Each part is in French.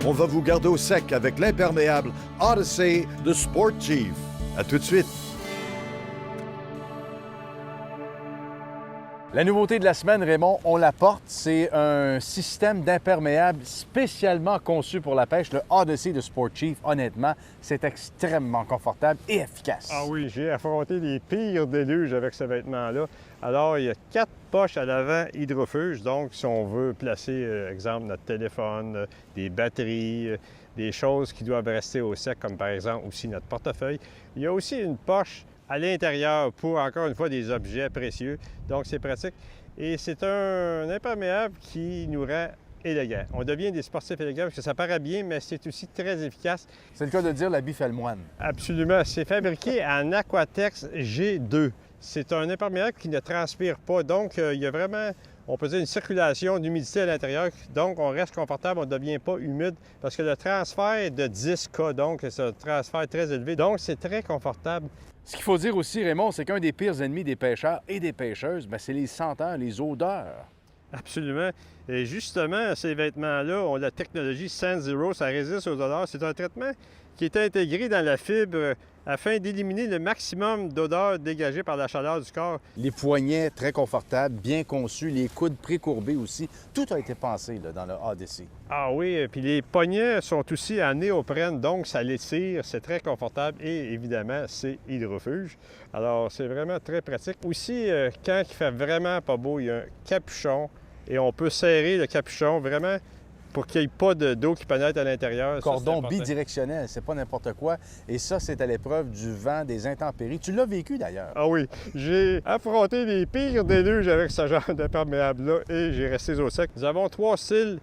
on va vous garder au sec avec l'imperméable Odyssey de Sport Chief. À tout de suite. La nouveauté de la semaine, Raymond, on la porte. C'est un système d'imperméable spécialement conçu pour la pêche, le Odyssey de Sport Chief. Honnêtement, c'est extrêmement confortable et efficace. Ah oui, j'ai affronté les pires déluges avec ce vêtement-là. Alors, il y a 4 poches à l'avant hydrofuge. Donc, si on veut placer, exemple, notre téléphone, des batteries, des choses qui doivent rester au sec, comme par exemple aussi notre portefeuille. Il y a aussi une poche à l'intérieur pour, encore une fois, des objets précieux. Donc, c'est pratique. Et c'est un imperméable qui nous rend élégants. On devient des sportifs élégants parce que ça paraît bien, mais c'est aussi très efficace. C'est le cas de dire l'habit fait le moine. Absolument. C'est fabriqué en Aquatex G2. C'est un imperméable qui ne transpire pas. Donc, il y a vraiment, on peut dire, une circulation d'humidité à l'intérieur. Donc, on reste confortable, on ne devient pas humide parce que le transfert est de 10 K. Donc, c'est un transfert très élevé. Donc, c'est très confortable. Ce qu'il faut dire aussi, Raymond, c'est qu'un des pires ennemis des pêcheurs et des pêcheuses, c'est les senteurs, les odeurs. Absolument. Et justement, ces vêtements-là ont la technologie Sand Zero, ça résiste aux odeurs. C'est un traitement qui est intégré dans la fibre afin d'éliminer le maximum d'odeurs dégagées par la chaleur du corps. Les poignets très confortables, bien conçus, les coudes précourbés aussi. Tout a été pensé là, dans le Odyssey. Ah oui, puis les poignets sont aussi en néoprène, donc ça l'étire, c'est très confortable et évidemment, c'est hydrofuge. Alors, c'est vraiment très pratique. Aussi, quand il fait vraiment pas beau, il y a un capuchon et on peut serrer le capuchon vraiment pour qu'il n'y ait pas d'eau qui pénètre à l'intérieur. Cordon bidirectionnel, c'est pas n'importe quoi. Et ça, c'est à l'épreuve du vent, des intempéries. Tu l'as vécu d'ailleurs. Ah oui, j'ai affronté les pires déluges avec ce genre d'imperméable-là et j'ai resté au sec. Nous avons 3 styles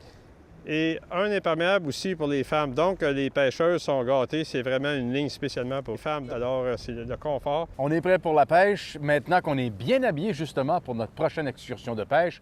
et un imperméable aussi pour les femmes. Donc, les pêcheurs sont gâtés. C'est vraiment une ligne spécialement pour les femmes. Alors, c'est le confort. On est prêt pour la pêche. Maintenant qu'on est bien habillé justement pour notre prochaine excursion de pêche,